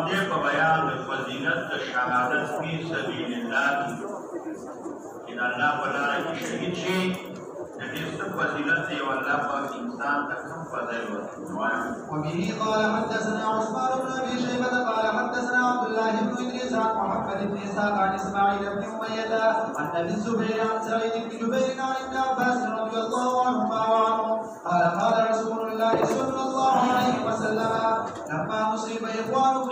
دې په بیان د فضیلت د شهادت فی سبیل الله چې د الله په لاره کې شهید شي د دې څه فضیلت دی او الله پاک انسان ته کوم فضایل ورکوي. وبه قال حدثنا عثمان بن ابي شيبه قال حدثنا عبد الله بن ادريس عن محمد بن اسحاق عن اسماعيل بن اميه عن ابي الزبير عن سعيد بن جبير عن ابن عباس رضي الله عنهما وعنه قال قال رسول الله صلى الله عليه وسلم لما اصيب اخوانكم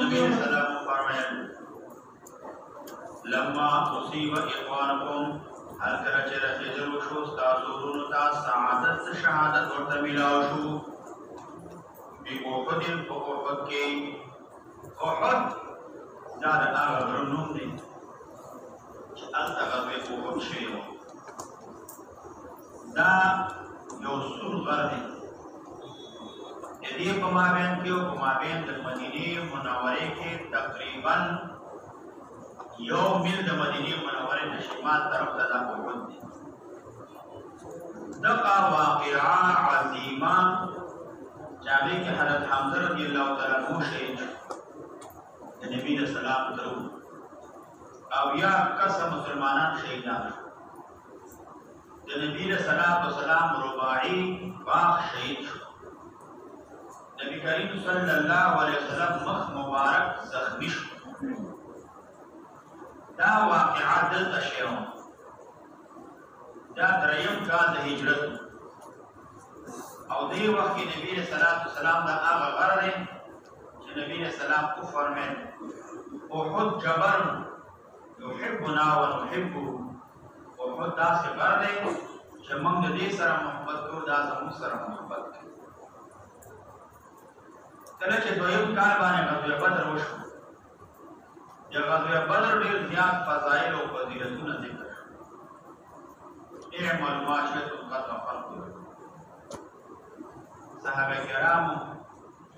لما اصيب اخوانكم هر کله چې رسېدل وشو ستاسو وروڼو ته سعادت شهادت ورته میلاو شو بی احد په احد کې احد دا د هغه غر نوم دی چې هلته غزوې احد شوې وه دا یو سور غر دی د دې په مابین کې او په مابین د مدینې منورې کې تقریبا یو میل د مدینې منورې د شمال طرف ته دا احد دی. دغه واقعه عظیمه چې هغې کې حضرت حمزه رضی الله تعالی عنه شهید شو د نبي د سلام تر او یا کسه مسلمانان شهیدان شو د نبي د سلام رباعي باغ شهید شو نبی کریم صلی الله علیه وسلم مخ مبارک زخمی شو. دا واقعه دلته شوې وه دا دریم کال د هجرت او دې وخت کې نبی علیه السلام دا هغه غر دی چې نبی علیه السلام وفرمایل احد جبل یحبنا ونحبه احد داسې غر دی چې موږ د دې سره محبت کوو دا زموږ سره محبت کوي. کله چې دویم کال باندې غزوه بدر وشو د غزوه بدر ډېر زیات فضایل او فضیلتونه ذکر شول. اعملوا ما شئتم قد غفرت لكم. صحابه کرامو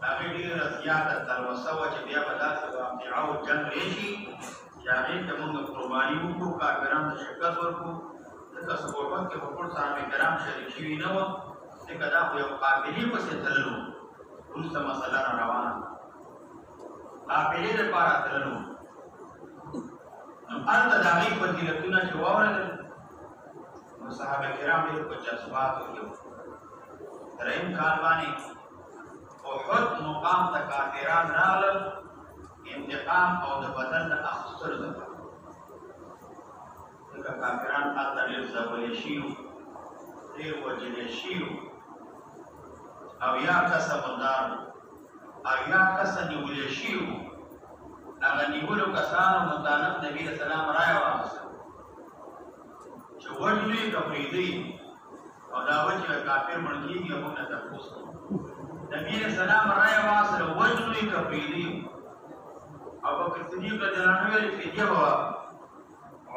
هغې ډېره زیاته تلوسه وه چې بیا به داسې واقعه او جنګ راشي چې هغې ته موږ قرباني وکړو کافرانو ته شکست ورکړو ځکه صحبت کې خو ټول صحابه کرام شریک شوي نه وه ځکه دا خو یو قافلې پسې تللو وروسته مسله را روانه قافلې دپاره تللو نو هلته د هغې فضیلتونه چې واورېدل نو صحابه کرام ډېر په جذباتو کې وو. دریم کال باندې احد مقام ته کافران راغلل انتقام او د بدن د اخیستلو دپاره ځکه کافران هلته ډېر ځورې شوي وو ډېر وژلې شوي وو او یا کسه مردار او یا کسه نیولې شوي وو. هغه نیولو کسانو مطالب نبي علیه السلام رایه واخیسته چې وژنو یې که پرېږدئ او دا وجه کافر مړ کېږي او موږ نه تپوس کوو. نبي علیه السلام رایه واخیستله وژنو یې که پرېږدئ. ابوبکر صدیق رضی الله عنه ویلې فدیه به واخلو.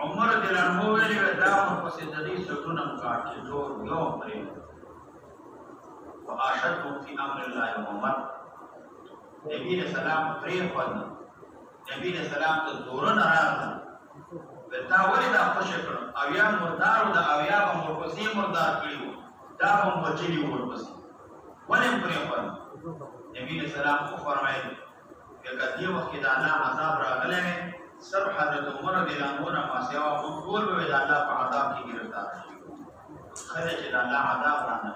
عمر رضی الله عنه ویلې دا ورپسې د دې سټونه مکاټ چې زور یو هم پرېږدي. واشهدهم فی امر الله محمد نبي علیه السلام پرېښودل. نبی علیه السلام ته زورونه راغلل تا ولې دا خوشې کړم اویا مردار و د اویا به مو ورپسې مردار کړي وو دا به مو وچلي وو ورپسې ولې مو پرېښودل. نبي علیه السلام وفرمایل که دې وخت کې د الله عذاب راغلی وی صرف حضرت عمر رضی الله عنه نه ما سوا موږ ټول به د الله په عذاب کې ګرفتار شي ښه دی چې د الله عذاب رانه.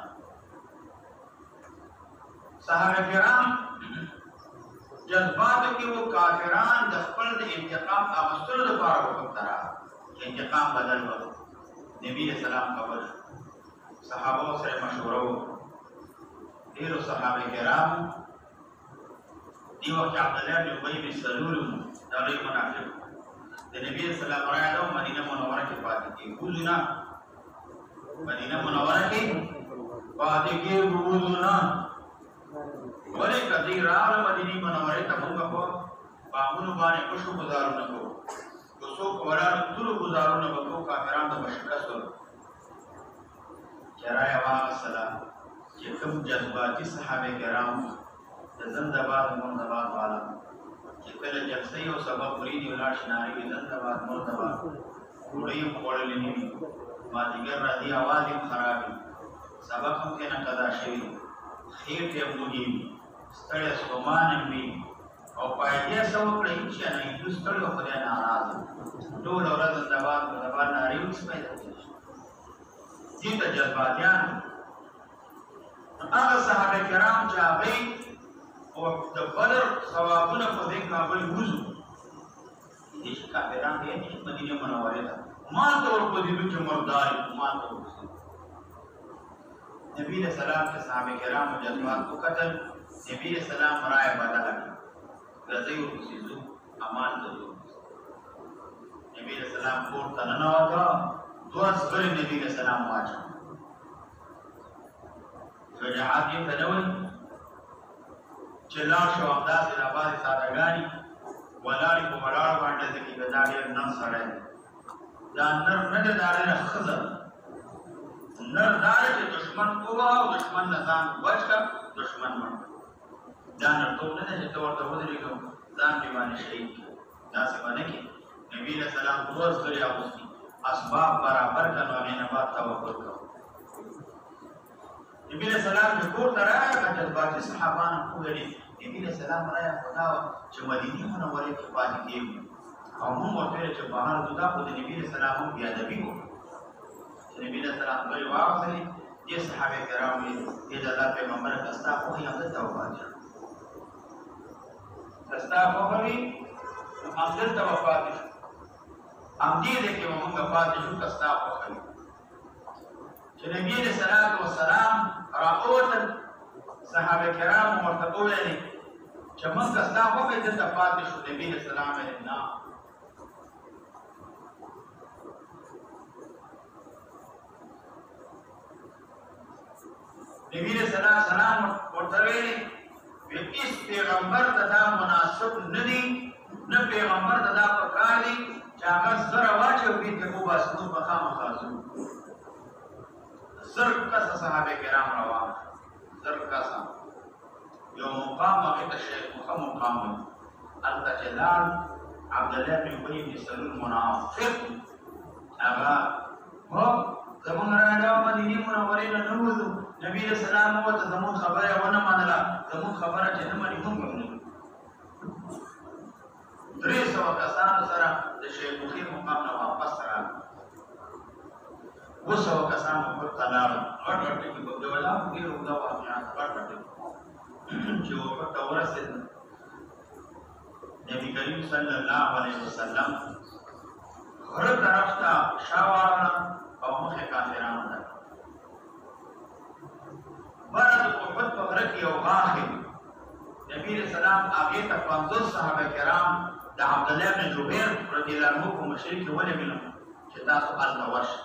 صحابه کرام جذباتو کې وو کافران د خپل د انتقام اخیستلو دپاره وخت راغلل چې انتقام بدل وکړو. نبي علیه السلام خبر شو صحابو سره مشوره وکړه. ډېرو صحابه کرامو دې وخت کې عبدالله بن ابی بن سلول دا لوی منافق د نبي علیه السلام رایه ده مدینه منوره کې پاتې کېږي وځو نه مدینه منوره کې پاتې کېږي وځو نه ولې که دوی راغله مدینې منورې ته موږ په بامونو باندې پشو ګزارونه کوو که څوک ولاړ ټولو ګزارونه به کوو کافرانو ته به شکست ورکړو. چې رایه واخیستله چې کوم جذباتي صحابه کرام د زنده‌باد مرده‌باد والا چې کله جلسه یو سبب وریدي ولاړ شي نارې وي زنده‌باد مرده‌باد ډوډۍ یې خوړلې نه وي مازدیګر راځي اواز یې خراب وي سبق هم کې نه قضا شوي خېټې هم وږي وي ستړی ستومان هم وي او پایدې سو کړی چې نه هندوستان او خدای ناراض ټول ورځ دبا ناری اوس پیدا کیږي دې ته جذباتيان هغه صحابه کرام چې هغه او د بدر ثوابونه په دې کابل وځو دې چې کافران دې مدینه منوره ته ما ته ورکو دي چې مردار ما ته نبی علیہ السلام کے صحابہ کرام جذبات کو قتل نبی علیہ السلام رائے بدل غزی و سیزو امان دلو نبی علیہ السلام کور تننا ہوگا دو اصبر نبی علیہ السلام واجہ شجاعات یہ تنوی چلار شو امداز الاباد سادگانی ولاری کو مرار بانڈے دکی بداری نم سڑے دا نر نده داری خزر نر داری چې دشمن کوه او دشمن نه ځان بچ کا دشمن مړ دا نرتوب نه دی چې ته ورته ودرېږو ځان دې باندې شهید کړي داسې به نه کړي نبي علیه السلام دوه سترې اغوستي اسباب برابر کړه نو هغې نه بعد توکل کوه نبي علیه السلام چې کور ته راغی هغه جذباتي صحابان هم وویلې نبي علیه السلام رایه خو دا وه چې مدینې منورې کې پاتې کېږو او موږ ورته ویل چې بهر ځو دا خو د نبي علیه السلام هم بېادبي وکړو نبی علیہ السلام بری واغلی یہ صحابہ کرام نے یہ اللہ پیغمبر کستا خوہی ہم دلتا وفات جا کستا خوہی ہم دلتا وفات جا ہم دیدے کہ وہ منگا فات جو کستا خوہی کہ نبی علیہ السلام راقوتا صحابہ کرام مرتقولے نے کہ من کستا خوہی دلتا فات جو نبی علیہ السلام نے نام نبی علیہ السلام ورتویلی اس پیغمبر ددا مناسب ندی نہ پیغمبر ددا پکار دی چاہا زر واچو بیت کو باسنو بخام خازو زر کسا صحابہ کرام روان زر کسا یو مقام وقت شیخ مقام التا جلال عبداللہ بن ابی بن سلول منافق اغا ہو زمان راجا مدینی منورین نوزو نبی علیہ السلام وته زمون خبره ونه منله زمون خبره چې نه مني موږ هم نه 300 کسانو سره د شیخ مخیر مقام نه واپس راغلل 200 کسانو په تلار غټ غټ کې په دولا کې رودا واقعات غټ غټ چې ورته ورسېد نبی کریم صلی الله علیه وسلم هر طرف ته شاوړه او مخه کافرانو ده بعد احد په غره کې یو غار دی نبی علیہ السلام هغې ته 50 صحابه کرام د عبدالله بن جبیر رضی الله عنه په مشرۍ کې ولېږلم چې تاسو هلته ورشئ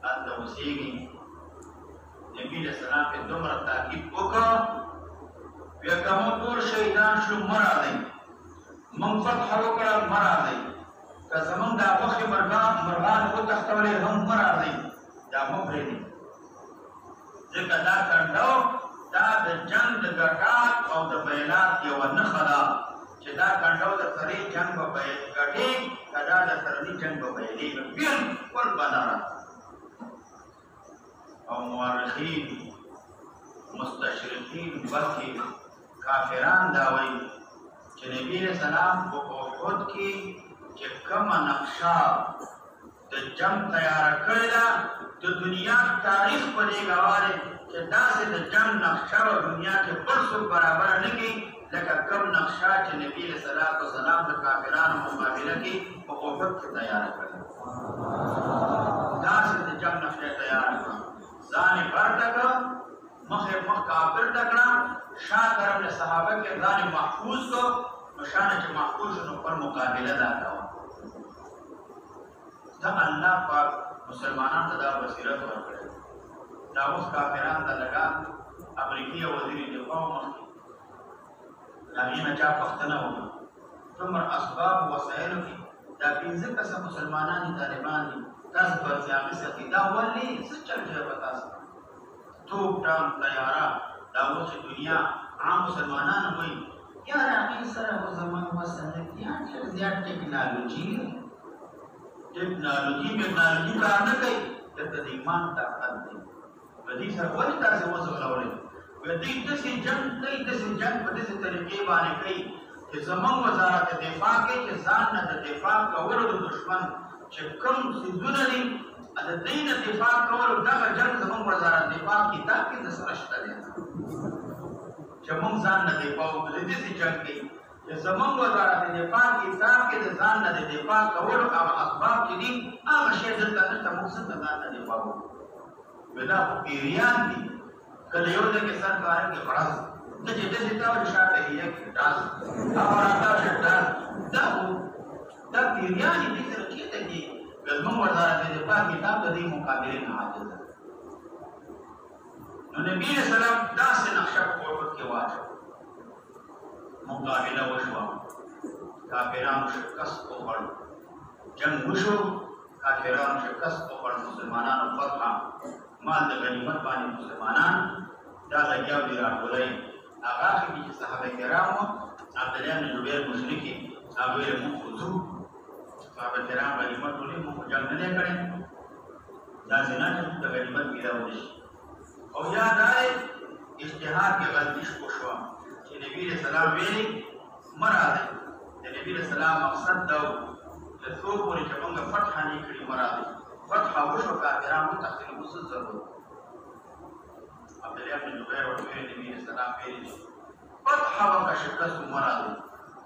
هلته اوسېږئ نبی علیہ السلام پرې دومره تاکید وکړه بیا که موږ ټول شهیدان شو مه راځئ موږ فتح وکړه مه راځئ که زموږ دا مخکې مرغان وتښتولې هم مه راځئ دا مه پرېږدئ ځکه دا کنډو دا د جنګ د ګټات او د بیانات یوه نښه ده چې دا کنډو د سرې جنګ به ګټي که دا د سرني جنګ به بیانېږي بالکل به نه راځي او مورخین مستشرقین بلکې کافران دا وایي چې نبي علیه السلام په احد کې چې کومه نقشه د جنګ تیاره کړې ده د دنیا تاریخ په دې ګواه دی چې داسې د جنګ نقشه په دنیا کې بل څوک برابر نه کړي لکه کوم نقشه چې نبي علیه السلام د کافرانو مقابله کې په احد کې تیاره کړې داسې د جنګ نقشه تیاره کړه ځان یې پرته کړه مخ کافر ته کړه شا طرف له صحابه کې ځان محفوظ کړه نو شانه چې محفوظ نو پر مقابله دا کوه دا الله پاک مسلمانانو ته دا بصیرت ورکړی دا اوس کافران ته لګا امریکایي وزیر دفاع مخکې د هغې نه چا پوښتنه وکړه څومره اسباب وسایلو کې دا 15 کسه مسلمانان دي طالبان دي تاسو په ځای ساتي دا ولې څه چل دی په تاسو توپ ټانک طیاره دا اوس دنیا عام مسلمانان وایي یاره هغې سره خو زموږ وسه نه دي ډېر زیات ټکنالوژي ټکنالوژي کار نه کوي دلته د ایمان طاقت دی په دې سره ولې تاسې وځغلولئ دې داسې جنګ په داسې طریقې باندې کوي چې زموږ وزارت دفاع کې چې ځان نه د دفاع کولو د دشمن چې کوم څیزونه دي د دې نه دفاع کولو دغه جنګ زموږ وزارت دفاع کتاب کې د سره شته دی چې موږ ځان نه دفاع وکړو د دې جنګ کې چې زموږ وزارت دفاع کتاب کې د ځان نه دفاع کولو هغه اسباب چې دي هغه شی دلته نشته موږ څنګه ځان نه دفاع وکړو دا خو پیریان دي کله یو ځای کې سر کارن کې غړاز ته چې دې ته ور شاته یې کې داس هغه راته شته دا پیریان دي چې چیرته دي زموږ وزارت دفاع کتاب د دې مقابله نه عاجز نو نبی اسلام داسې نقشه په وخت کې واچو مقابله وشوه کافرانو شکست وخوړ جنگ وشو کافرانو شکست وخوړ مسلمانانو فتح مال د غنیمت باندې مسلمانان دا لګیاو دي راټولای هغه چې صحابه کرامو عبد الله بن جبیر مشرکی هغه یې مخوذو صحابه کرام غنیمت ولې مو جنگ نه کړي دا څنګه چې د غنیمت پیداو شي او یا دای اجتهاد کې غلطي شو چې نبی رسول الله ویلي مراده د نبی رسول الله مقصد دا چې څوک ورې چې موږ فتح نه کړی مراده فتح وشو کافرانو تخلیل وسل ضرورت عبد الله بن جبیر او نبی رسول الله ویلي فتح وکړه شکست مراده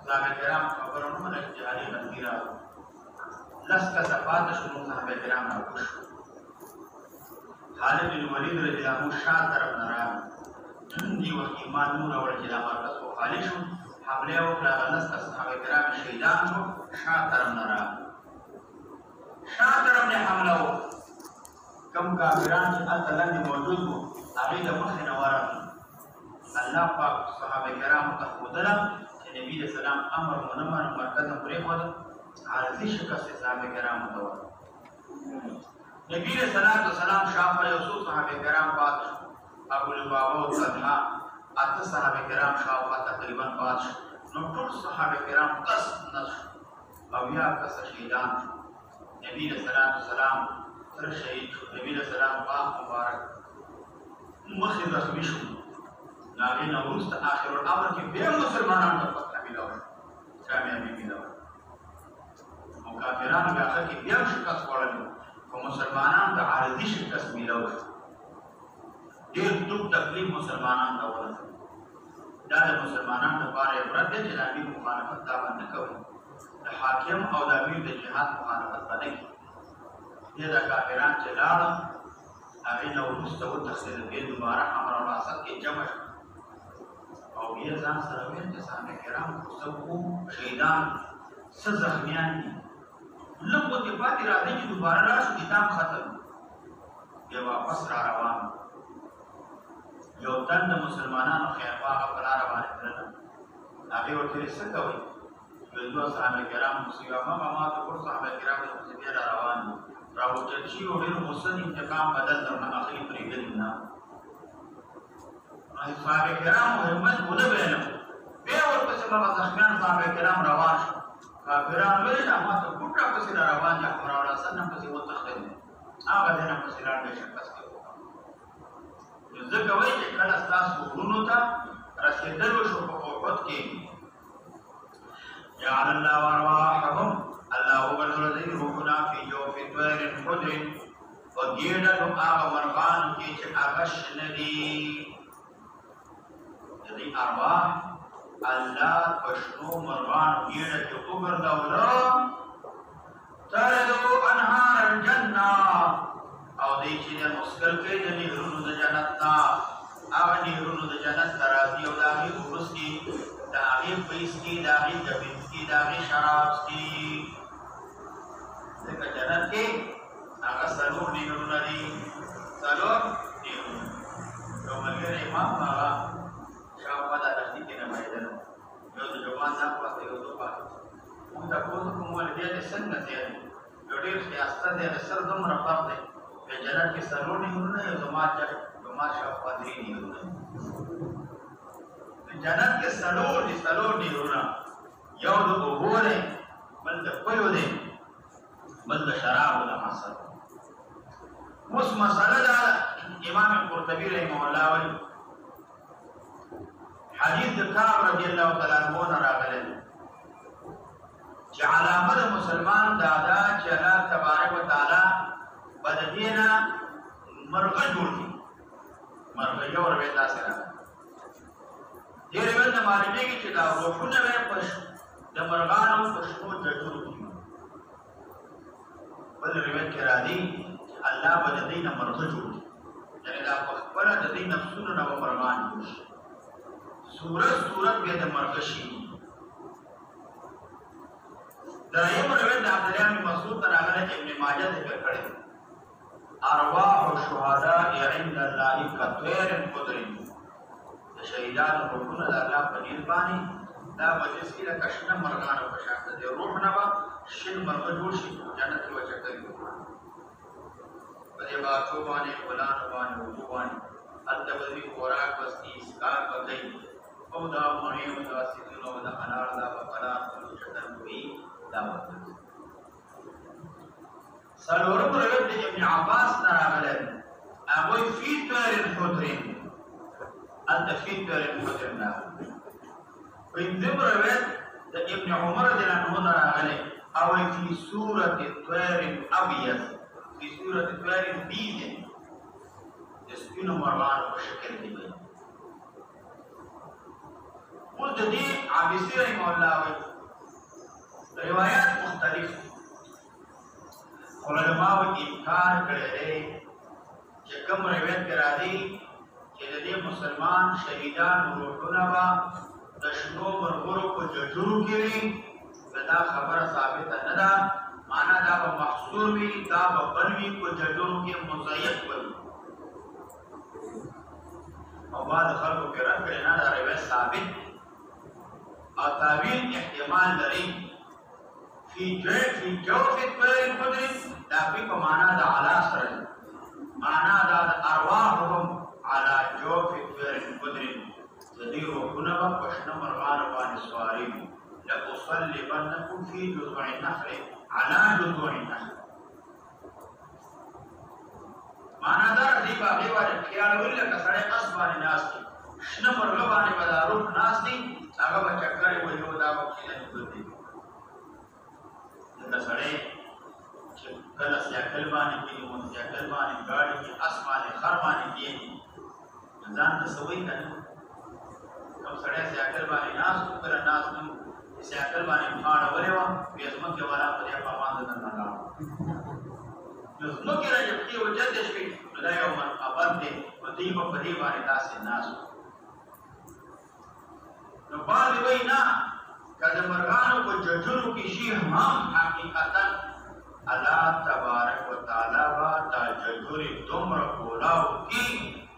صحابه کرام خبرونه من اجتهادي غلطي را لس کسفات شنو صحابه کرام راوښ خالد بن ولید رضی الله عنه شاه طرف نه راغی دی وخت ایمان نور اور چې دا مرکز او خالد شو حمله وکړه لس صحابه کرام شهیدان شو شاه طرف نه راغی شاه طرف نه حمله وکړه کم کافران چې اتلند موجود وو هغه د مخ نه ورغلل الله پاک صحابه کرام ته خودله چې نبی رسول الله امر منمر مرکز پرې خود عارضی شکست صحابه کرام ته نبی رسول الله سلام شام پر رسول صحابه کرام پات ابو لبابا او طلحه اته صحابه کرام شاو تقریبا پات نو ټول صحابه کرام قص نش او یا قص شهیدان نبی رسول الله سلام تر شهید نبی رسول الله پاک مبارک مخې زخمی شو لاغې نو ورسته اخر الامر کې به مسلمانانو ته فتح ملو کامیابی ملو او کافرانو به اخر کې بیا شکست وړل او مسلمانان ته عارضی شکست ملو ډېر دک تکلیف مسلمانان ته ورسېد دا د مسلمانانو لپاره عبرت دی چې د امیر مخالفت دا باندې کوي د حاکم او د امیر د جهاد مخالفت باندې کوي دا کافران چې لاړل هغې نه وروسته وتښتېدل بیا دوباره امر الاسد کې جمع شو او بیا ځان سره ویل چې صحابه کرام څه وکړو شهیدان څه زخمیان دي لږ ورته پاتې راځي چې دوباره راشو کتاب ختم بیا واپس را روان یو تن د مسلمانانو خیرخواه هغه په لاره باندې تلله هغې ورته ویل څه کوئ ویل دوه صحابه کرام مصیبه ما ته ټول صحابه کرام د مصیبې را روان دي راوچت شي او ډېر غصه انتقام بدل درنه اخلي پرېږدي نه صحابه کرامو همت ونه بایلم بیا ورپسې هغه زخمیان صحابه کرام روان شو کافران ویل ما ته ګوټ راپسې را روان دي احمد الحسن نه پسې وتښتېدل هغه ځای نه پسې لاړ دی شکست یې وکړ نو ځکه وایي چې کله ستاسو غرونو ته رسېدل وشو په احد کې جعل الله ارواحهم الله وګرځول دی روحنا فی جوف طیر خضر په ګېډه هغه مرغانو کې چې هغه شنه دي دې ارواح الله پښنو مرغان ګېډه کې وګرځول تردو انهار الجنه او دې چې مسکل کې د نهرونو د جنت نا هغه نهرونو د جنت ترازی او داغي ورس کې داغي پیس کې داغي دبن کې داغي شراب کې ځکه جنت کې هغه څلور نهرونه دي څلور نهرونه یو ملګری امام هغه شاوخوا د دښتې کې نه بهېدل یو د جوان نه پاتې یو د پاتې موږ تپوس کوم ولې دی څنګه دی یو ډېر ښایسته دی د سر دومره فرق دی په جنت کې څلور نهرونه یو زما شاوخوا درې نهرونه جنت کې څلور نهرونه یو د اوبو دی بل د پویو دی بل د شرابو د حاصل اوس مسله ده امام قرطبي رحمه الله وایي حدیث کعب رضی اللہ تعالی عنہ نه راغلی چې علامه د مسلمان دادا چې الله تبارک وتعالى بددینا مرغه جوړ کړي مرغه یو روایت سره دې روایت نه معلومیږي چې دا روحونه به پښ د مرغانو پښو جوړ کړي بل روایت کې راځي الله بددینا مرغه جوړ کړي یعنی دا په خپل د دې نفسونو نه مرغان جوړ شي صورت به د مرغه شي دریم روایت د عبدالله بن مسعود راغلی ابن ماجه ذکر کړی ارواح الشهداء عند الله كطير خضر د شهیدانو روحونه د الله په نیل باندې دا مجلس کې د کشنه مرغانو په شان دي روح نه به شین مرغه جوړ شي جنت کې وچکري په دې باندې باندې ولان باندې وجو باندې التبذي خوراک وستی اسکار بدای او دا مړی او دا سیدونو دا انار دا بقلا چتن کوي دا مطلب سلورم روایت د ابن عباس نه راغلی هغه فی طیر الخضر انت فی طیر الخضر نه پنځم روایت د ابن عمر رضی الله عنه نه راغلی او فی سورۃ طیر ابیض فی سورۃ طیر بیض د سپینو مرغانو په شکل کې دی اوس د دې عابسی رحمه الله روایات مختلف علماء انکار کړی دی چې کوم روایت کې راځي چې د دې مسلمان شهیدان روحونه به د شنو مرغورو په ججرو کې وي دا خبره ثابته نه ده معنا دا به محصور وي دا به بل وي په ججرو کې مضیق وي او بعد خلکو کې رد کړي نه دا روایت ثابت او تعویل احتمال لري في جوف الطير الخضر دا في معنى دا على سر معنى دا ارواحهم على جوف الطير الخضر تدير وكنبا وشنا مرغان وان سوارين لأصلبنكم في جذوع النخل على جذوع النخل معنى دا دي باغي وان خيال ولا كسره اسبان ناس شنا مرغان ولا روح ناس دي هغه بچکرې ویو دا وکیل دي د سړی چې کله سیاکل باندې کېږي مو سیاکل باندې ګاډي کې اسمانې خر باندې کېږي ځان ته سوی کنه کوم سړی سیاکل باندې ناس کله ناس نو سیاکل باندې پاړه ولې و بیا ځمکې والا په دې په باندې نه لاړ نو ځمکې راځي چې وجد شي دا یو من ابد دی په دې په دې باندې تاسو ناس نو باندې وینا کله مرغانو په ججرو کې شي هم حقیقتا الله تبارک وتعالى با دا ججري دومره کولاو کې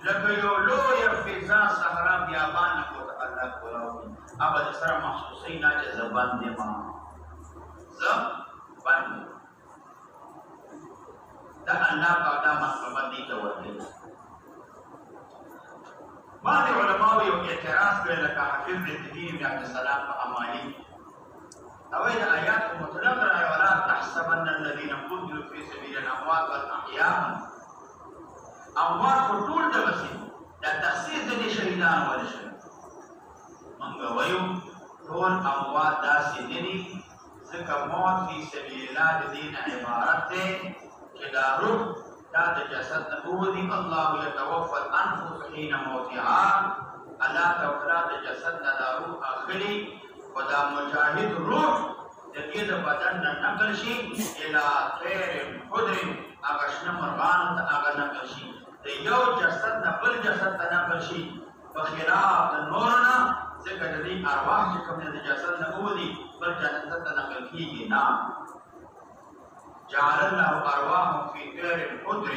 لکه یو لوی فضا صحرا بیابان کو الله کولاو کې هغه سره محسوسي نه چې زبان دې ما زبان دا الله پاک دا مطلب دې ته ورته بعض علماء یو اعتراض کړی لکه حافظ الدین بن عبد السلام په امانی او د آیات مطلق راي ولا تحسبن الذين قتلوا في سبيل الاموات والاحياء اموات ټول د وسی دا تخصیص د شهیدان ول شي منګ وایو ټول اموات داسې دي ځکه موت فی سبیل الله د دین عبارت ده چې دا روح دا د جسد نبوذي الله يتوفى الانفس حين موتها الله تعالی د جسد نه دا روح اخلي ودا مجاهد روح د دې د بدن نه نقل شي الى طير خضر هغه شنه مرغان ته هغه نقل شي د یو جسد نه بل جسد ته نقل شي په خلاف د نورنا ځکه د دې ارواح چې کوم د جسد نه وودي بل جسد ته نقل کیږي نه جعل الله ارواحهم في طير خضر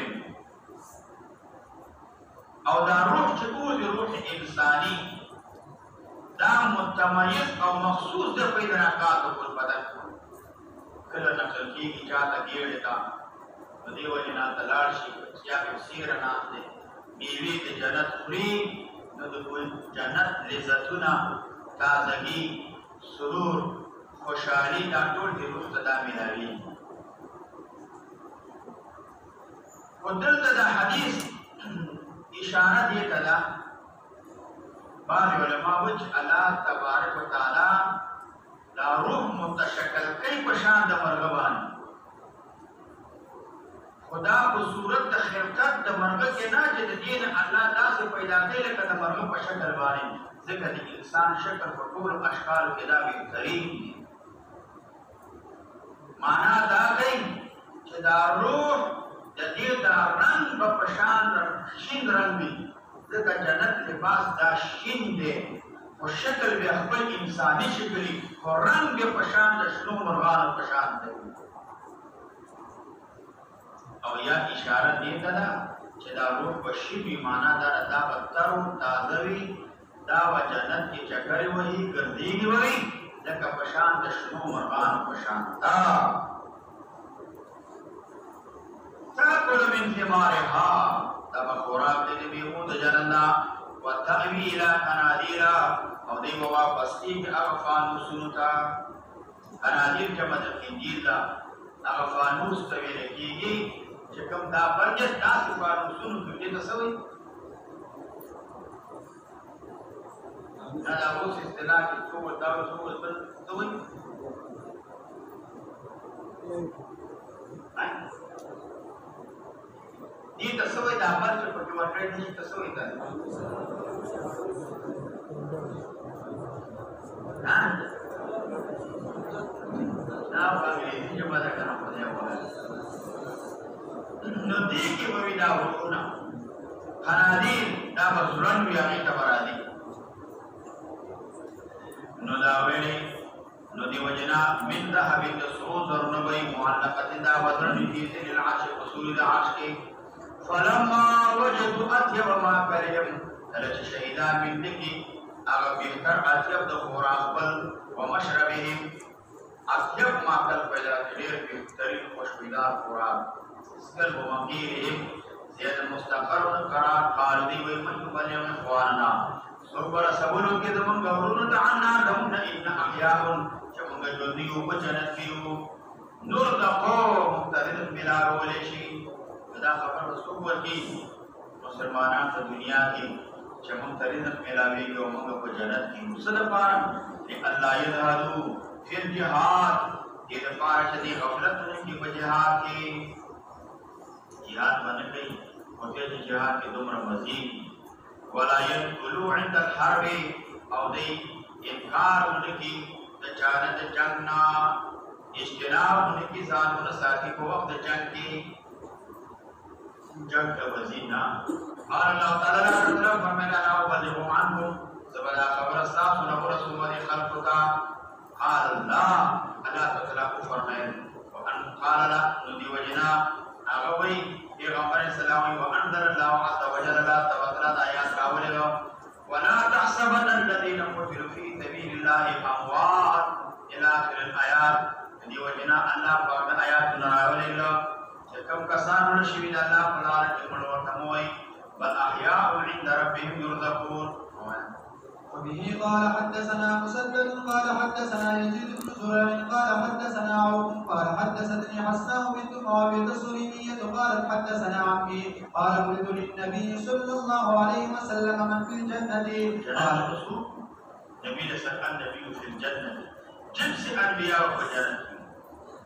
او دا روح چې وودي روح انساني دا متميز او مخصوص د پیداکات په بدن کله نقل کیږي چاته کېږي تا په دې وجه نه تلاړ شي یا په سیر نه ده میوه د جنت خوري نو د جنت لذتونه تازگی سرور خوشحالي دا ټول د روح ته دا ملاوي ودلته د حدیث اشاره دې کړه بعض علماء وجه الله تبارک وتعالى لا روح متشکل کئی پشان د مرغه باندې خدا په صورت د خلقت د مرغه کې نه چې د دین الله داسې پیدا کړي لکه د مرغه په شکل باندې ځکه د انسان شکل په ټول اشکال کې دا بهترین دي معنا دا دی چې دا روح د دې دا رنګ په پشان شین رنګ دی ځکه جنت لباس دا شین دی او شکل به خپل انساني شکل او رنگ به پشان د شنو مرغانو پشان دی او یا اشاره دې ته ده چې دا روح په شی معنا دا بدتر او تازه وي دا و جنت کې چکرې وهي ګرځېږي وي لکه پشان د شنو مرغانو پشان دا تاكل من ثمارها دا خوراک دې به د جنت وتأوي إلى قناديل او دی واپس کیږي هغه فانوسونو ته قنادیل جمع د قندیل دا هغه فانوس ته ویل کیږي چې کوم دا برجس تاسو فانوسونو کې څه وایي دا اوس اصطلاح کې څو دا څه وایي دې ته څه وایي دا برج په کې ورکړی دي څه وایي دا باندې چې په دا کنه په دی وایي نو دې کې وایي دا ورونه قنادیل دا بزرن وی هغه ته ورادي نو دا ویلي نو دی وجنا من ذهب السروز ورنبي معلقه دا وزن دي چې العاشق اصول العاشق فلما وجدوا اطيب ما كريم هلك شهيدان من دکی اغا بهتر اطيب د خوراک بل ومشربهم اطيب ما کل پیدا ډیر بهترین خوشبودار خوراک اسکل ومغیرهم زیاد مستقر قرار خالدی وی من بلهم اخواننا سربر سبلو کې دمون غورونو تعنا دمون ان احیاء چې موږ ژوندیو په جنت کې نور د قوم مقتدر بلا رولې شي دا خبر رسول ورکی مسلمانان په دنیا کې چې موږ رزق ملاويږي او موږ په جنت کې مسلمان پاره الله یذهدو فی الجهاد دې لپاره چې غفلت نه کې په جهاد کې جهاد باندې کوي او دې جهاد کې دومره مزید ولا يدخلوا عند الحرب او دې انکار ونکي د چانه جنگ نه اجتناب ونکي ځانونه ساتي په وخت جنگ کې جنگ کا وزینا قال الله تعالی رسول فرمایا لا ابلغ عنهم سبلا خبر صاحب نو رسول الله خلقتا قال الله تعالی فرمایا وان قال لا ندي وجنا اغوي پیغمبر اسلام وانزل الله عز وجل لا توكل آیات راوللو ولا تحسبن الذين قتلوا في سبيل الله اموات الى اخر الايات ندي وجنا الله بعد آیات راوللو كم كسان نشوي الله فلا يقبل ورتموي بل احياء عند ربهم يرزقون وبه قال حدثنا مسدد قال حدثنا يزيد بن زريع قال حدثنا عوف قال حدثتني حسناء بنت معاويه السليميه قالت حدثنا عمي قال قلت للنبي صلى الله عليه وسلم من في الجنه قال الرسول نبي النبي في الجنه جنس انبياء في الجنه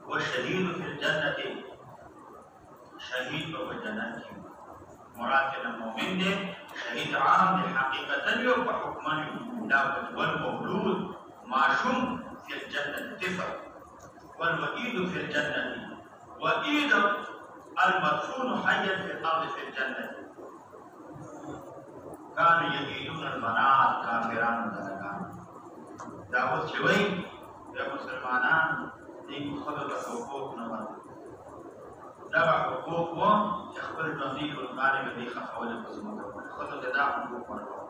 والشهيد في الجنه شهید په جنت کې مراد المؤمن دې شهید عام دې حقیقتا یو په حکم دا والمولود معشوم في الجنه طفل والوئيد في الجنه وئيد المدفون حيا في الارض في الجنه كانوا يئيدون البنات كافران دغان داوود شوي يا مسلمانان دې خلک حقوق نه دا حقوق و چې خپل ژوندي ورغانې به دې خښولې په زموږ ښځو ته دا حقوق ورکول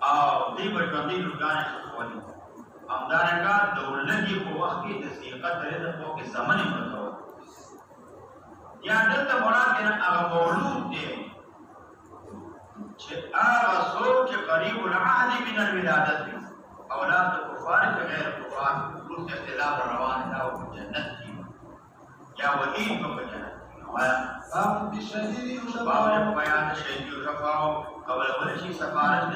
او دې به ژوندي ورغانې خښولې همدارنګه د ولږې په وخت کې د صیغت د رزق په کې زمنې ورکول یا دلته مراد دی هغه مولود دی چې هغه څوک چې قریب العهد من الولادت دی اولاد د کفار که غیر کفار روس اختلاف روان دا او جنت کې یا وئید په جنت باب بالشهيد يشفع باب بیان شهید یشفع قبل اول شيء سفارة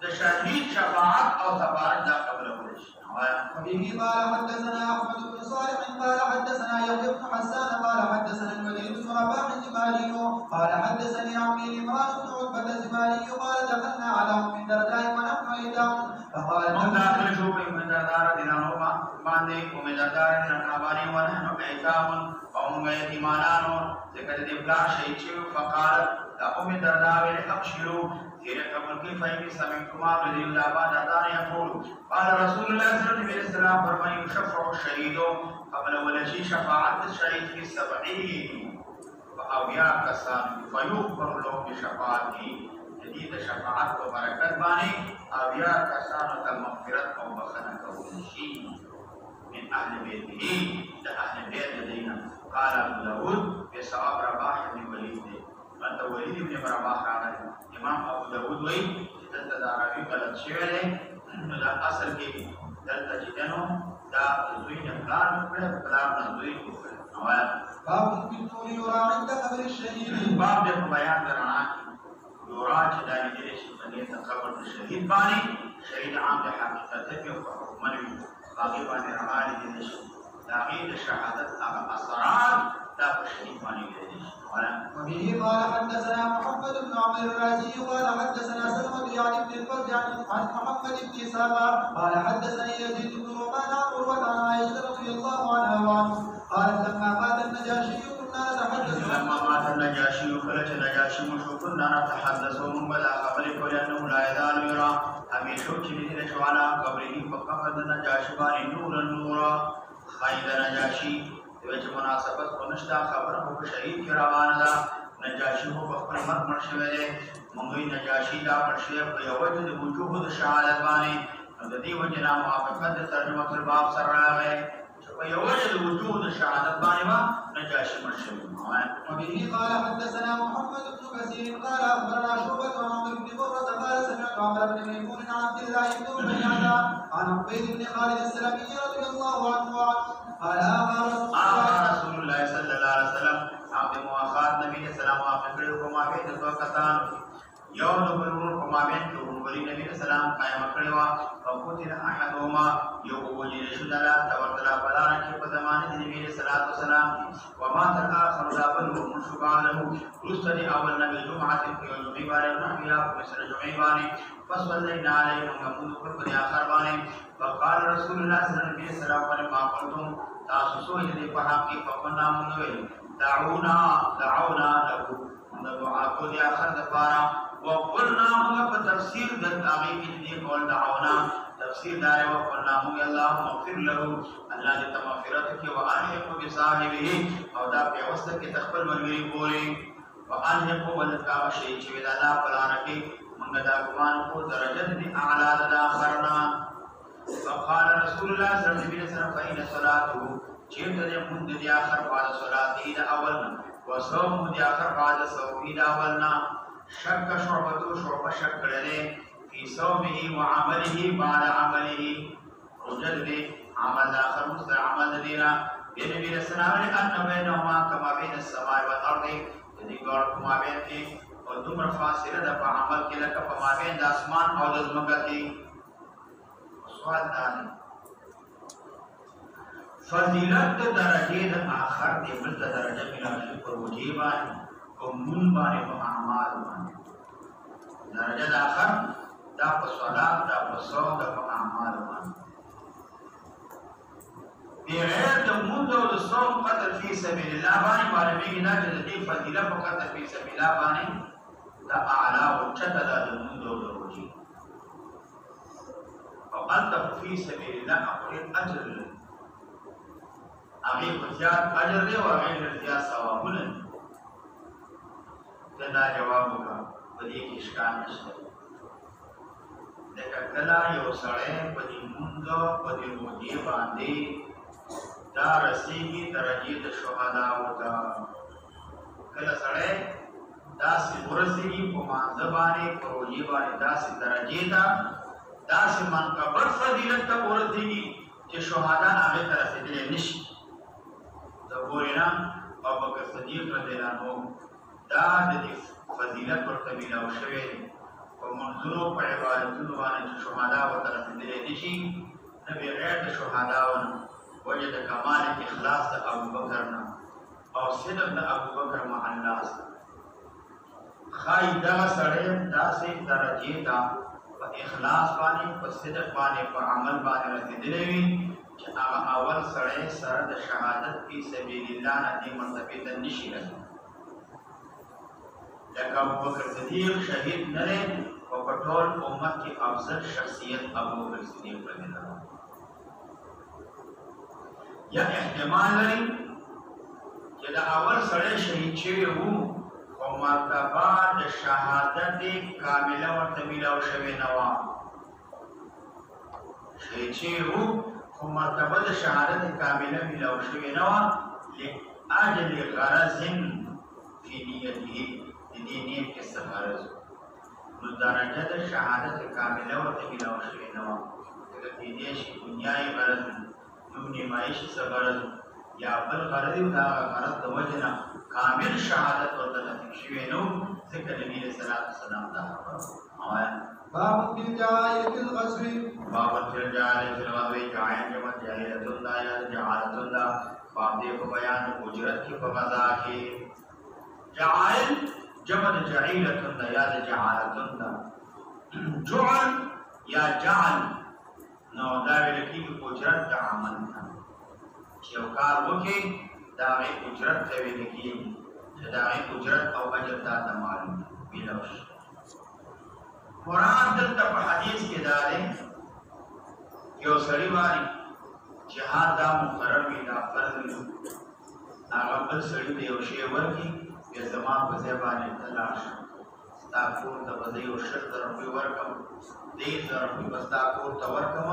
الشهيد شفاعة أو سفارة لا قبل اول شيء. وبه قال حدثنا احمد بن صالح قال حدثنا يحيى بن حسان قال حدثنا الوليد بن رباح الزمالي قال حدثني عمي عمران بن عتبة الزمالي قال دخلنا على ام الدرداء ونحن ايتام فقال من داخل شوف من دار دينهما باندې ومن دار دينهما ونحن ايتام او يتيمانانو ذکر دې بلا شيء چې فقال ام الدرداء ابشروا كيف إني سمعتما رضي الله عنه يقول قال رسول الله صلى الله عليه وسلم فرمى يشفع الشهيد قبل ولا شيء شفاعة الشهيد في 70 فأويا كسان فيغفر له بشفاعته جديد شفاعة وبركات باني أويا كسان المغفرة أو بخنة كل شيء من أهل بيته لأهل بيت لدينا قال أبو داود بصواب رباح بن وليد أنت وليد بن رباح راغلی امام ابو داود وی دلته دا راوی غلط شوی دی نو دا اصل کې دلته چې دنو دا دوی نه پلان کړل پلان نه دوی کړل باب النور يرى عند قبر الشهيد باب دې بیان درنا یورا چې دا دې شي په دې قبر الشهید باندې شهید عام د حقیقت کې او حکم وي باقي باندې رمالي دې شي دا غیر شهادت هغه اسرار دا په شهید باندې دې شي. وبه قال حدثنا محمد بن عمرو الرازي قال حدثنا سلمة يعني بن الفرج عن محمد بن اسحاق قال حدثني يزيد بن رومان عن عروة عن عائشة رضي الله عنها وعنه قالت لما مات النجاشي كنا نتحدث لما مات النجاشي خرج النجاشي مشو كنا نتحدث ولا خبر كل انه لا يزال يرى هميشه چني شوالا قبره فقد النجاشي بان نورا خيد النجاشي وجه مناسبت ونشتا خبر هو شهید کی روان دا نجاشی هو بخبر مرد مرشوه ده منگوی نجاشی دا مرشوه بیوجد وجوه دا شهادت بانی ندی وجنا موافقت ترجمه الباب سر راغه بیوجد وجوه دا شهادت بانی با نجاشی مرشوه. وبه قال حدثنا محمد بن كثير قال اخبرنا شعبة عن عمرو بن مرة قال سمعت عمرو بن ميمون عن عبد الله بن بنيان عن عبيد بن خالد السلمي رضي الله عنه قال رسول الله صلى الله عليه وسلم عبد مواخات نبی السلام واقع کو ما به دو کسان یو نو بلور کو ما به تو بلی نبی السلام قائم کړو او قتل احدهما یو وجه شدلا تورتلا بلان کې په زمانه د نبی صلی الله علیه وسلم وما تاخر لا بل مشبانه رسل اول نبی جمعه په یوم باندې نبی په مسر جمعه باندې فصلينا عليه ومن قبل اخر باندې فقال رسول الله صلى الله عليه وسلم ما قلتم تاسو دې په حق کې فقنا منوي دعونا له من دعا کو دي اخر دپارا وقلنا موږ په تفسیر د هغه کې دې قول دعونا تفسیر دار وقلنا موږ الله مغفر له الله دې مغفرت کې وانحق بصاحبه او دا په واسطه کې تخبل مرګري پوری وانحق ولکا شی چې د الله په لار کې موږ دا ګمان کو درجه دې اعلی د اخرنا. فقال رسول الله صلى الله عليه وسلم فإن صلاته چیرته دې مونږ دې اخر بعد صلات دې اول وصوم دې اخر بعد صوم دې اولنا شک شعبه شک کړلې فی صومه وعمله بعد عمله وجد دې عمل اخر مستعمل دې را نبی رسول الله ان بينهما كما بين السماء والارض دې ګور کومه بین کې او دومره فاصله د په عمل کې لکه په مابین د اسمان او د ځمکې کې. سوال دا فضیلت درجه د آخر دی بل درجه ملاشي پر وجه باندې او مون باندې په اعمال باندې درجه د آخر دا په صلات دا په صوم دا په اعمال باندې بغیر د مون او د صوم قتل فی سبیل الله باندې معلومیږي دا چې د فضیلت په قتل فی سبیل الله باندې دا اعلی او چته د مون او د وجه او انت فی سبیل الله اقول اجر هغه په زیات اجر دی او هغه زیات ثوابونه دا جواب وکړه په دې کې اشکال نشته. لکه کله یو سړی په دې مونږ په دې وجه باندې دا رسیږي درجه د شهدا وته کله سړی داسې ورسیږي په مانځ باندې په وجه باندې داسې درجه ته داسې منقبر فضیلت ته ورسیږي چې شهدا هغه ته رسیدلی نشي. ابو بکر صدیق رضی الله عنه دا د فضیلت ورته میلاو شوی په منځونو په عبادتونو باندې چې شهدا ورته رسېدلی نه شي نه بغیر د شهداو نه وجه د کمال اخلاص د ابوبکر نه او صدق د ابوبکر مع الله ښایي دغه سړی داسې درجې ته په اخلاص باندې په صدق باندې په عمل باندې رسېدلی وي چې هغه اول سړی سره د شهادت فی سبیل الله نه دې مرتبې ته نه شي رسېدلی لکه ابوبکر صدیق شهید نه دی او په ټول امت کې افضل شخصیت ابوبکر صدیق رضی الله عنه یا احتمال لري چې د اول سړی شهید شوی وو او مرتبه د شهادت کامله ورته میلاو شوې نه وه شهید شوی وو خو مرتبه د شهادت کامله میلاو شوې نه وه لاجل غرض فی نیته د دې نیت کې څه غرض نو درجه د شهادت کامله ورته میلاو شوې نه وه ځکه کېدای شي دنیایي غرض نوم نیمایشي څه غرض یا بل غرض د هغه غرض د وجې نه کامل شهادت ورته نصیب شوی نه و ځکه نبي علیه السلام دا خبره باب فی الجاهلیة الغزو باب فی الجاهلیة الغزو جاهل جمع جاهلیت دا یا جهالت دا باب دې په بیان اجرت کې په غزا کې جاهل جمع جاهلیت دا یا جهالت دا جعل یا جعل نو دا ویل کېږي اجرت د عمل چې یو کار وکړي دا غي اجرت ته ویل کېږي چې دا غي اجرت او اجر دا ته معلوم ویلو شي قرآن دلته په حدیث کې دا دی یو سړی وایي جهاد دا مقرر وي دا فرض وي هغه بل سړي ته یو شی ورکړي بیا زما په ځای باندې ته لاړ شه ستا کور ته به زه یو 100,000 روپۍ ورکړم 1,000 روپۍ به ستا کور ته ورکړم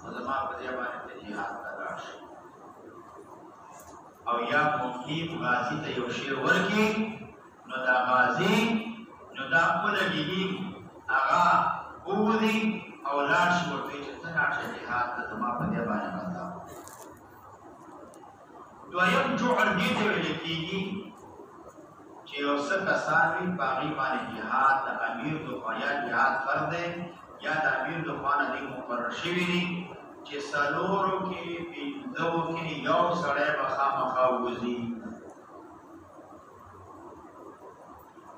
نو زما په ځای باندې ته جهاد ته لاړ شه او یا مقیم غازی ته یو شی ورکړي نو دا غازی نو دا ولګېږي هغه ووځي او لاړ شي ورته چې ته لاړ شه جهاد ته زما په دې باندې بنده دویم جعل دې ته ویل کېږي چې یو څه کسان وي په هغې باندې جهاد د امیر د خوا یا جهاد فرض دی یا د امیر د خوا نه دې مقرر شوي دي چې څلورو کې پنځو کې یو سړی به خامخا وځي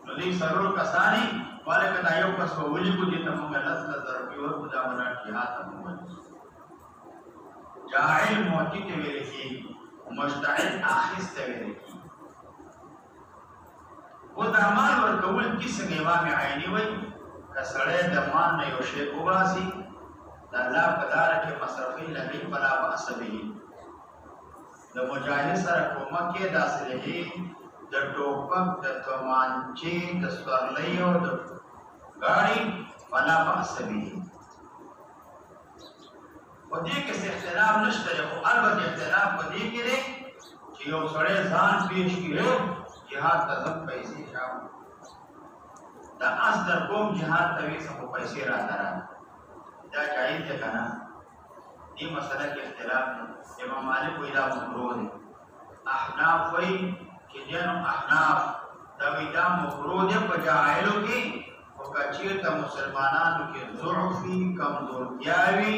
نو دې څلورو کسانې والا که دا یو کس به ولیکو دې ته موږ 10,000 روپۍ ورکړو دا به لاړ جهاد ته موږ جاهل معطي ته ویل کېږي مشتعل اخیست ته ویل کېږي و د مال ورکول قسم امام عیني وایي که سړی د مال نه یو شی وباسي د الله په لاره کې مصرفي لګوي فلا بأس به د مجاهد سره کومک یې د اسلحې د ټوپک د تومانچې د سورلۍ او د ګاډي فلا بأس به په دې کې اختلاف نشته خو البته اختلاف په دې کې دی چې یو سړی ځان پیش کړي جهاد ته ځم پیسې شاو دا اس در کوم جهاد ته وي څه پیسې راته راغلي دا جایز دی که نه دې مسله کې اختلاف دی امام مالک وایي دا مکروه دی احناف وایي چې ځینو احناف دا وایي دا مکروه دی په جاهلو کې خو که چېرته مسلمانانو کې ضعف وي کمزورتیا وي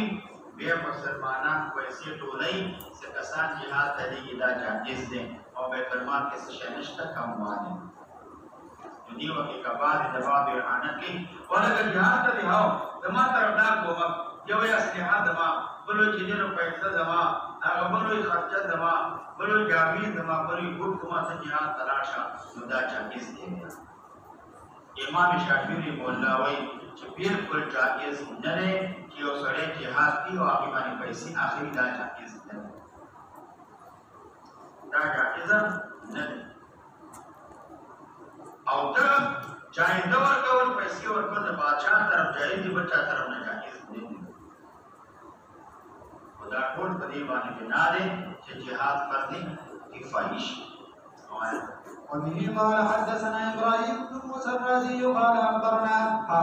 بیا مسلمانان پیسې ټولوي څه کسان جهاد ته لېږي دا جایز دی او بیت المال کې څه شی نشته کموال دی نو دې وکې که بعضې د بعضو اعانت کوي ولکه جهاد ته دی هو زما طرفدار کومک یو یې اسلحه زما بل وایي چې ډېرو پیسه زما هغه بل وایي خرچه زما بل وایي جامې زما بل وایي بوټ کومه ته جهاد ته لاړ شه نو دا جایز دی امام شافعي رحمه الله وایي چې بالکل جایز نه دی چې یو سړی جهاد کوي او هغې باندې پیسې اخلي دا جایز نه دی دا جایزه نه دی او ته جایزه ورکول پیسې ورکول د بادشاه طرف جایز دي بل چا طرف نه جایز نه دي خو دا ټول په دې باندې بنا دی چې جهاد فرض کفایي شي وبه قال حدثنا ابراهيم بن موسى الرازي قال اخبرنا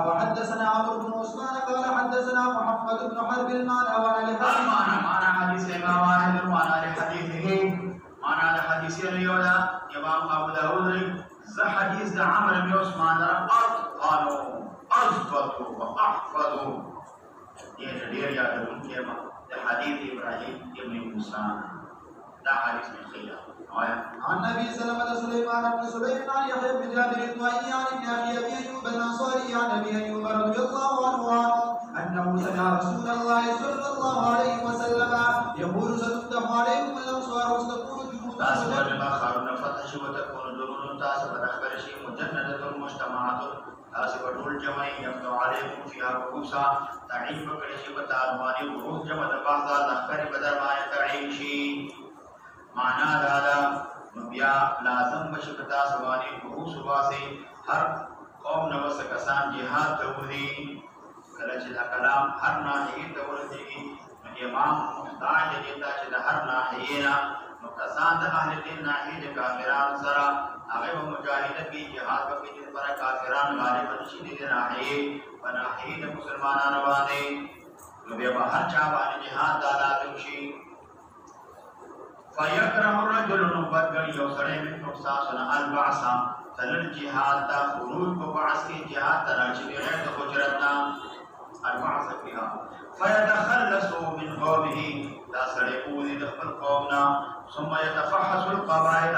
وحدثنا عمرو بن عثمان قال حدثنا محمد بن حرب المعنى معنى حديث ما واحد المعنى لحديثه معنا هذا حديث يولا إمام أبو داود ذا حديث ذا عمرو بن عثمان أتقنوا أضبطوا وأحفظوا يجري يا دون كما حديث إبراهيم ابن موسى ذا حديث من خير عن النبي سلمة سليمان بن سليم عن يحيى بن جابر الطائي عن ابن أخي أبي أيوب الأنصاري عن أبي أيوب رضي الله عنه أنه سمع رسول الله صلى الله عليه وسلم يقول ستفتح عليكم الأبصار وستكون جنود تاسبر ما خارون فتح وتكون جنود تاسبر أخبر شيء مجندة مجتمعات تاسبر طول جمع يفتح عليكم فيها رؤوسا تعيش بكرشي وتعلماني رؤوس جمع بعض الأخبار بدر ما يتعيشي معنى دادا بیا لازم بشکتا سوانی بہو صبح سے ہر قوم نوس کسان جہاد دوری کلچ دا کلام ہر ناحیے دوری دی امام محتاج دیتا چھ دا ہر ناحیے نا کسان دا اہل دین ناحیے دا کافران سرا اگر وہ مجاہدہ کی جہاد وقتی جن پر کافران غالب نشید دی ناحیے و ناحیے دا مسلمانان وانے بیا ہر چاہوانی جہاد دادا دوشی فيكره الرجل نبدل يوصله من قصاصنا البعث تل الجهاد تا خروج ببعث کی جهاد تراجع غیر حجرتنا البعث فيها فيتخلص من قومه لا سرقوا دخل قومنا ثم يتفحص القبائل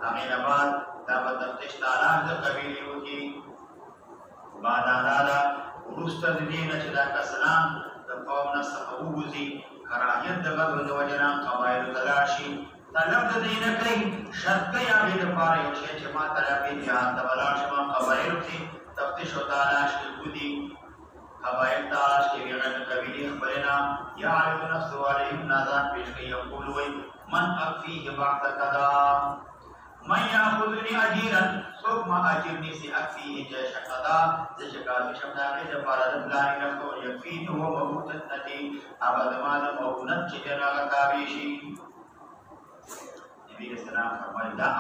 امين بعد دا تفتش تعالی قبیله وکي بعد هذا ورستدين چدا کسان د قومنا سحوزي کراهیت د غزو د وجنا قبایل تلاشی طلب د دین کوي شرط یا به د پاره یو شی چې ما طلبي جهاد د بلاش ما قبایل کی تفتیش او تلاش کوي قبایل تلاش کې غیر قبیله خبرنا یا علی نفس علیهم نازان پیش کوي یقول وای من اکفیه بعد کذا من یاخذنی اجیرا ثم اجرنی سی اکفیه جیش قضا ذکر شمدانه د پاره د بلای نفس او یقین هو مبتدی ابد مال مونت چې جنا تابیشی نبی اسلام فرمایي دا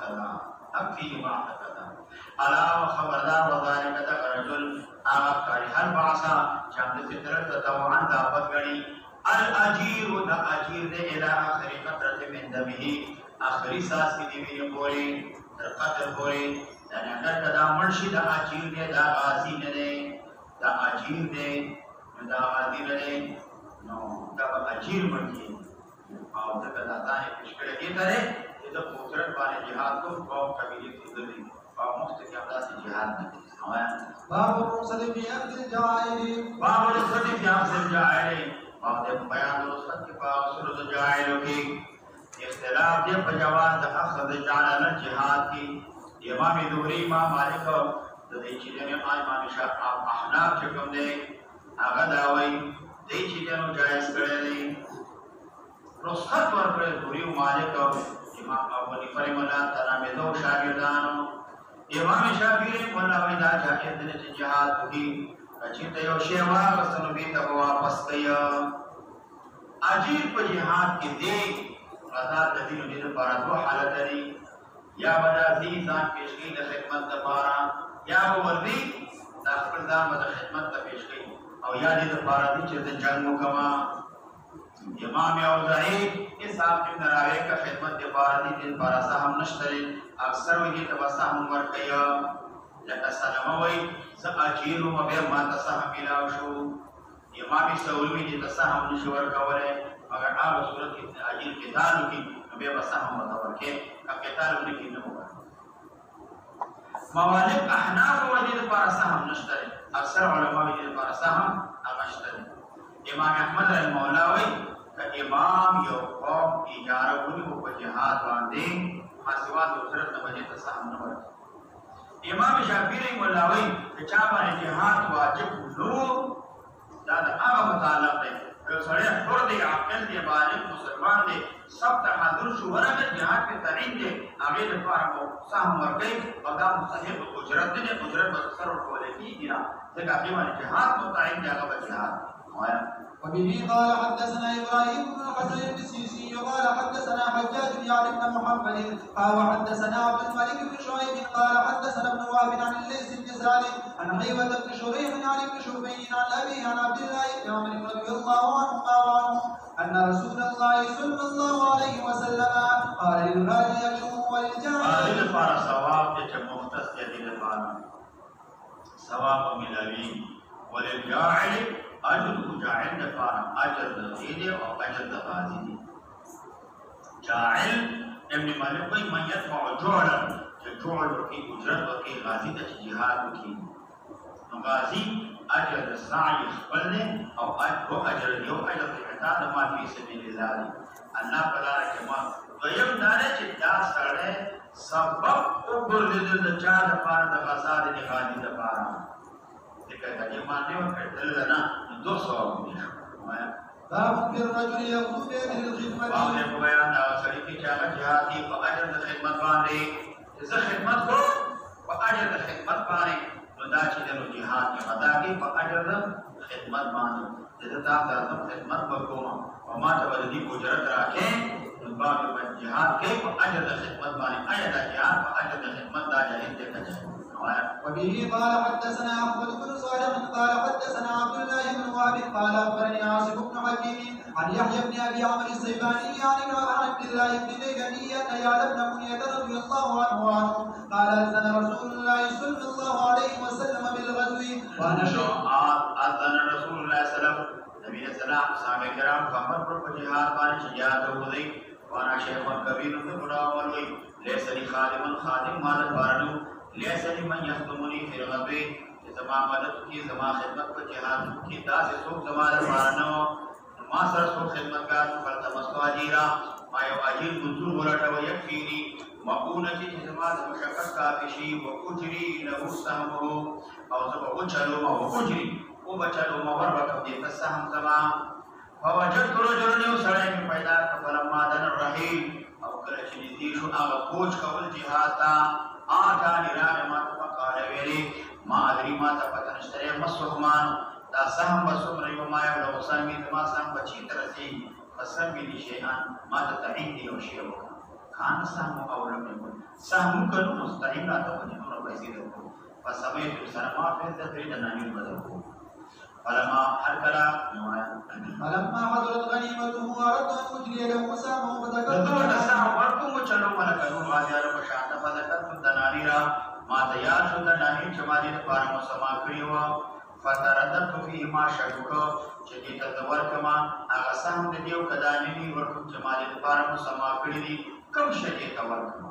کذا اکفیه بعد کذا الا خبردار وذالک ترجل اغفر هر بعثا چاند فطرت توان دا پتغنی الاجیر دا اجیر دے الى اخر قطره من دمه آخری ساس کی دیوی پوری در قطر پوری یعنی اگر دا مرشی دا اجیر دے دا غازی ندے دا اجیر دے دا غازی ندے نو دا اجیر مرکی اور دا داتانے پشکڑے یہ کرے یہ دا قدرت بانے جہاد کو قوم قبیلی قدرتی اور مفت کی امداد سے جہاد ندے باب الرسل في أخذ الجائل باب الرسل في أخذ الجائل باب بیان الرسل کی فاصل الجائل کی اختلاف دے پجواز د اخذ جعل الجهاد کی امام دوری امام مالک د دې چې نه امام شافعي احناف چې کوم دي هغه دا وایي د دې چې نو جایز کړی دی رخصت ورکړي دوری مالک امام ابو حنیفه رحمه الله تعالی دو شاګردانو امام شافعي مولا وایي دا جایز دی چې جهاد وکړي چې ته یو شی واغستنو به ته واپس کړي اجیر په جهاد کې دی آزاد دین دې لپاره دوه حالت لري یا بدا ځان پیش کړي د خدمت لپاره یا ورني د خپل ځان د خدمت ته پیش کړي او یا دې لپاره چې د جنگ وکما امام اوزاعی حساب کې نراوي کا خدمت لپاره دې لپاره سهم نشته اکثر وی ته سهم ورکړي لکه سلام وای زاجیر او به ما تسهم ملاو شو امام سولوی دې تسهم نشو ورکوله اگر آپ صورت کی اجیر قتال کی بے بسهم متور کے قتال کی نہ ہوگا موالد احناف وجد پر سهم نشتر اکثر علماء وجد پر سهم نشتر امام احمد رحمہ اللہ وی کہ امام یو قوم اجارہ ہوئی وہ جہاد باندې حسوات حضرت نہ وجد سهم نہ ورکړي امام شافعی رحمہ اللہ وی کہ چا باندې جہاد واجب نو دا هغه متعلق دی سڑے حر دے عاقل دے بالغ مسلمان دے سب تحضر شو ورغه جهاد کے تعین دے اگے لپاره کو سهم ورګي او دا مستحب اجرت دے اجرت بسر ورکول کیږي ځکه چې باندې جهاد متعین دی هغه جهاد وبه قال حدثنا ابراهيم بن الحسن السيسي قال حدثنا حجاج يعني بن محمد قال وحدثنا عبد الملك بن شعيب قال حدثنا ابن وهب عن الليث بن سعد عن حيوة بن شريح عن ابن شربين عن أبيه عن عبد الله بن عمر رضي الله عنهما وعنه أن رسول الله صلى الله عليه وسلم قال للغالي يكشف وللجاهل هذه الفارة ثواب مختص هذه الفارة ثواب ملوي وللجاعل أجر جاعل الفارة أجر الغيد أو أجر الغازي جاعل ابن مالك کوئی من يدفع جوعا جوع وكي أجرت وكي غازي جهاد وكي غازي أجر السعي خبرنه أو أجر اليوم أجر الحتاد ما في سبيل الله الله فلا رحمه ويوم داره جدا سره سبب أقرد الجاد فارد غزاد غازي دفارا لكذا يمانه وكذل لنا 200 باب في الرجل يقوم بأجر الخدمة باب نے بیان سڑی کی چاہا جہادی فاجر خدمت باندې اذا خدمت کو فاجر خدمت باندې ندا چې د جهاد کې ادا کی فاجر خدمت باندې اذا تاسو خدمت وکوم او ما ته ولدي اجرت راکې باب جهاد کې فاجر خدمت باندې آیا د جهاد فاجر خدمت دا جایز دی وبه قال حدثنا احمد بن صالح قال حدثنا عبد الله بن وهب قال اخبرني عاصم بن حكيم عن يحيى بن ابي عمرو الزيباني عن عبد الله بن ديلمي ان يعلى بن منية رضي الله عنه قال اذن رسول الله صلى الله عليه وسلم بالغزو وانا اذن رسول الله صلى الله عليه وسلم نبی السلام صحابه کرام خبر پر جهاد باندې شجاعت وغوړي وانا شیخ کبیر ته مراول وي ليس لي خادم مال بارنو ليس لمن يخدمني في الغبي زما مدد کی زما خدمت پر جهاد کی داس سوق زما بارنو ما سر سوق خدمتگار فلتمسو اجیرا ما یو اجیر منظور ورټه ويكفيني مقونه چې زما د مشقت کافشي وقجري له سهمه او زما وچلو ما وقجري او بچلو ما وربکم دې سهم زما فوجدت رجلا يسرع پیدا فلما دن الرحيل او کله چې دې شو هغه کوچ کول جهاد تا آتا نرام ما تفقال ویلی ما ادری ما تفتن اشتری مسوحمان دا سهم بسوم ریو ما یولو سهمی دما سهم بچی ترسی فسهمی دی شیئان ما تتعین دی وشیئو کان سهم اولم نکن سهم کنو مستعین راتا وجنون بیسی دکو فسمیت سرما فیز دفری دنانی بدکو فلما حرکلا فلما حضرت غنیمته اردت ان اجری له سهمه فذكرت سهم ورکو مچلو ملکنو غازیارو بشاعت فذکرت دنانیرا ما تیار شو دنانی چمانی دپارا مسما کریوا فترددت فيه ما شکوکو چکی تدور کما آغا سهم دیو کدانینی ورکو چمانی دپارا مسما کری کم شکی تور کما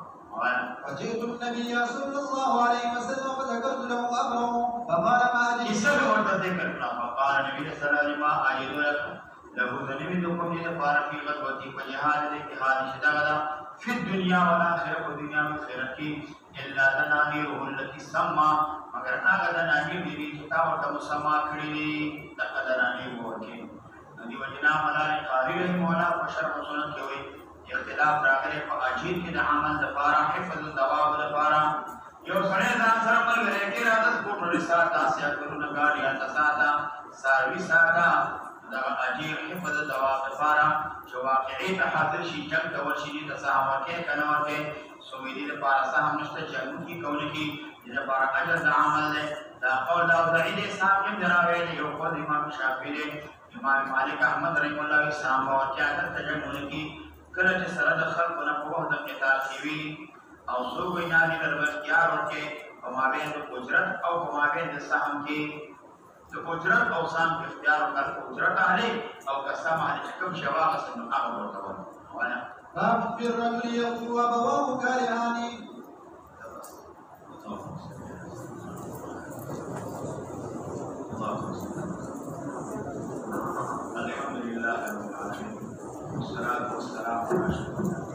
فجئت النبي صلى الله عليه وسلم فذكرت له امره فقال ما اجد اسم ورته ذکر کړه فقال نبی صلی الله علیه ما اجد له ذنبی دکم دې لپاره په غزوه په جهاد دې جهاد شدا غدا په دنیا او آخرت په دنیا کې خیرت کې الا تناميره التي سما مگر هغه د نامي دې چې تا ورته مسما کړی دي د قدرانی ورکه ندی وجنا ملای قاری مولا بشر رسول کې وي اختلاف راغلی په اجیر کې د عمل لپاره حفظ ثواب لپاره یو سړی ځان سره ملګری کې راځي کوټه رساته سیاکرونه گاډي انتساته سروي ساته دا اجیر حفظ ثواب لپاره چې واقعي ته حاضر شي جنگ ته ورشي د سهم کې کنه ورته سومیدي لپاره سهم نشته جنگ کې کول کې د لپاره اجر د عمل له دا قول دا ضعیف صاحب کې دراوي یو قول امام شافعي دی امام مالک احمد رحم الله سام ورته اجر تجمل کې کله چې سره د خلکو نه په وخت کې قتال کیوي او څو وینانې در اختیار ورکې په مابین د اجرت او په مابین د سهم کې د اجرت او سهم کې اختیار وکړ اجرت اهلي او قسم اهلي چې کوم شواغ سن هغه ورته وایي باب في الرجل يقول وابواه كارهان الحمد لله رب العالمين والصلاة والسلام على أشرف